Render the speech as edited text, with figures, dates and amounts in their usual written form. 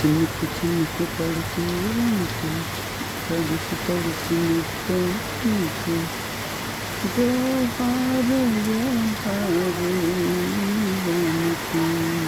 चिमक चिमक पड़ती आँखें, तड़प तड़प निकलती जो हार जानती।